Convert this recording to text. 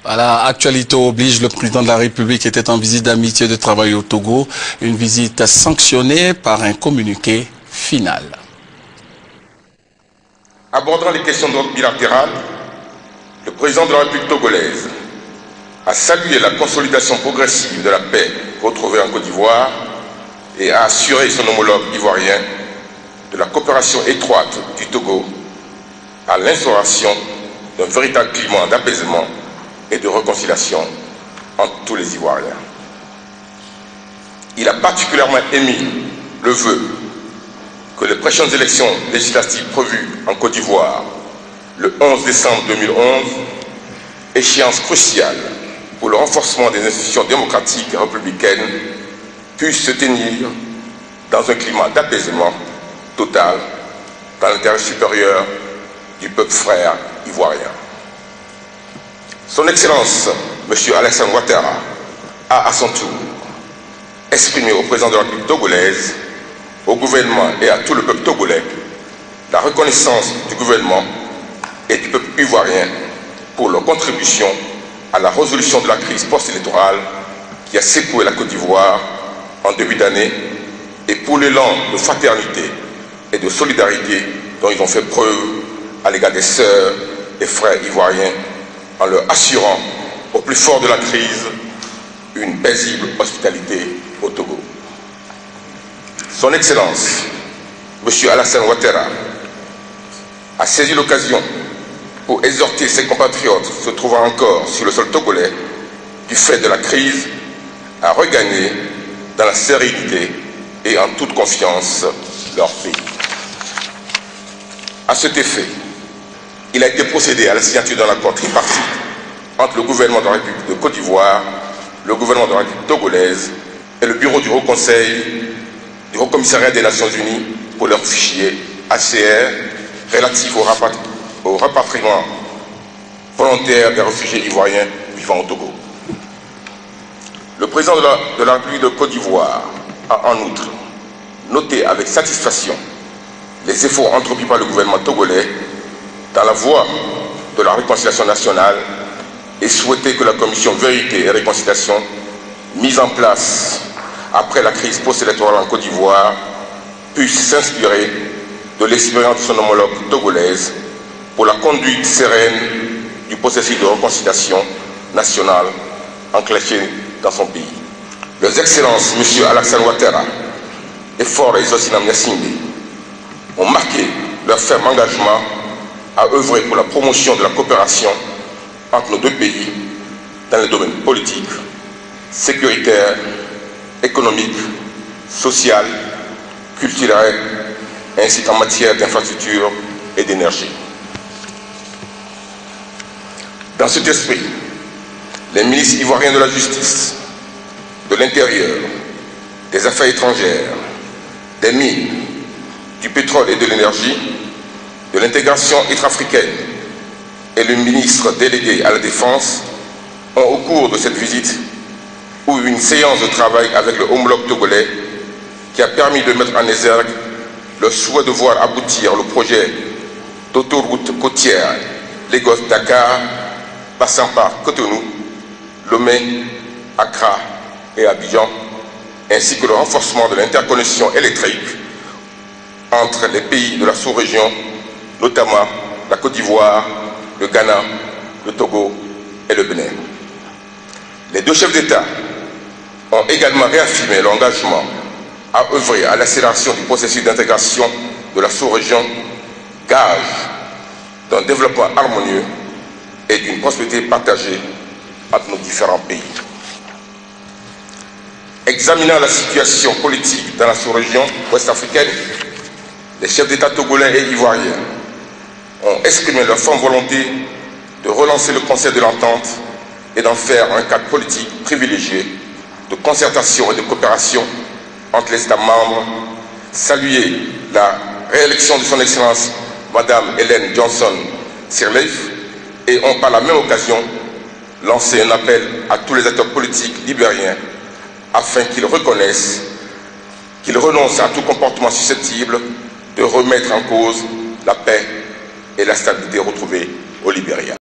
Voilà, actualité oblige, le président de la République était en visite d'amitié et de travail au Togo, une visite sanctionnée par un communiqué final. Abordant les questions d'ordre bilatéral, le président de la République togolaise a salué la consolidation progressive de la paix retrouvée en Côte d'Ivoire et a assuré son homologue ivoirien de la coopération étroite du Togo à l'instauration d'un véritable climat d'apaisement et de réconciliation entre tous les Ivoiriens. Il a particulièrement émis le vœu que les prochaines élections législatives prévues en Côte d'Ivoire le 11 décembre 2011, échéance cruciale pour le renforcement des institutions démocratiques et républicaines, puissent se tenir dans un climat d'apaisement total dans l'intérêt supérieur du peuple frère ivoirien. Son Excellence, M. Alassane Ouattara, a à son tour exprimé au président de la République togolaise, au gouvernement et à tout le peuple togolais la reconnaissance du gouvernement et du peuple ivoirien pour leur contribution à la résolution de la crise post-électorale qui a secoué la Côte d'Ivoire en début d'année et pour l'élan de fraternité et de solidarité dont ils ont fait preuve à l'égard des sœurs et frères ivoiriens en leur assurant au plus fort de la crise une paisible hospitalité au Togo. Son Excellence, M. Alassane Ouattara, a saisi l'occasion pour exhorter ses compatriotes se trouvant encore sur le sol togolais du fait de la crise à regagner dans la sérénité et en toute confiance leur pays. À cet effet, il a été procédé à la signature d'un accord tripartite entre le gouvernement de la République de Côte d'Ivoire, le gouvernement de la République togolaise et le bureau du Haut Conseil du Haut Commissariat des Nations Unies pour leur fichier HCR relatif au rapatriement volontaire des réfugiés ivoiriens vivant au Togo. Le président de la République de Côte d'Ivoire a en outre noté avec satisfaction les efforts entrepris par le gouvernement togolais dans la voie de la réconciliation nationale et souhaité que la commission Vérité et Réconciliation mise en place après la crise post-électorale en Côte d'Ivoire puisse s'inspirer de l'expérience de son homologue togolaise pour la conduite sereine du processus de réconciliation nationale enclenché dans son pays. Leurs Excellences, M. Alassane Ouattara et Faure Ezzossina Gnassingbé ont marqué leur ferme engagement à œuvrer pour la promotion de la coopération entre nos deux pays dans les domaines politiques, sécuritaires, économiques, social, culturel, ainsi qu'en matière d'infrastructures et d'énergie. Dans cet esprit, les ministres ivoiriens de la Justice, de l'Intérieur, des Affaires étrangères, des Mines, du Pétrole et de l'Énergie, de l'Intégration intra-africaine et le ministre délégué à la Défense ont, au cours de cette visite, eu une séance de travail avec le homologue togolais qui a permis de mettre en exergue le souhait de voir aboutir le projet d'autoroute côtière Lagos-Dakar passant par Cotonou, Lomé, Accra et Abidjan, ainsi que le renforcement de l'interconnexion électrique entre les pays de la sous-région, notamment la Côte d'Ivoire, le Ghana, le Togo et le Bénin. Les deux chefs d'État ont également réaffirmé leur engagement à œuvrer à l'accélération du processus d'intégration de la sous-région, gage d'un développement harmonieux et d'une prospérité partagée entre nos différents pays. Examinant la situation politique dans la sous-région ouest-africaine, les chefs d'État togolais et ivoiriens ont exprimé leur forte volonté de relancer le Conseil de l'Entente et d'en faire un cadre politique privilégié de concertation et de coopération entre les États membres, saluer la réélection de son Excellence Madame Ellen Johnson Sirleaf et ont par la même occasion lancé un appel à tous les acteurs politiques libériens afin qu'ils reconnaissent qu'ils renoncent à tout comportement susceptible de remettre en cause la paix et la stabilité retrouvée au Libéria.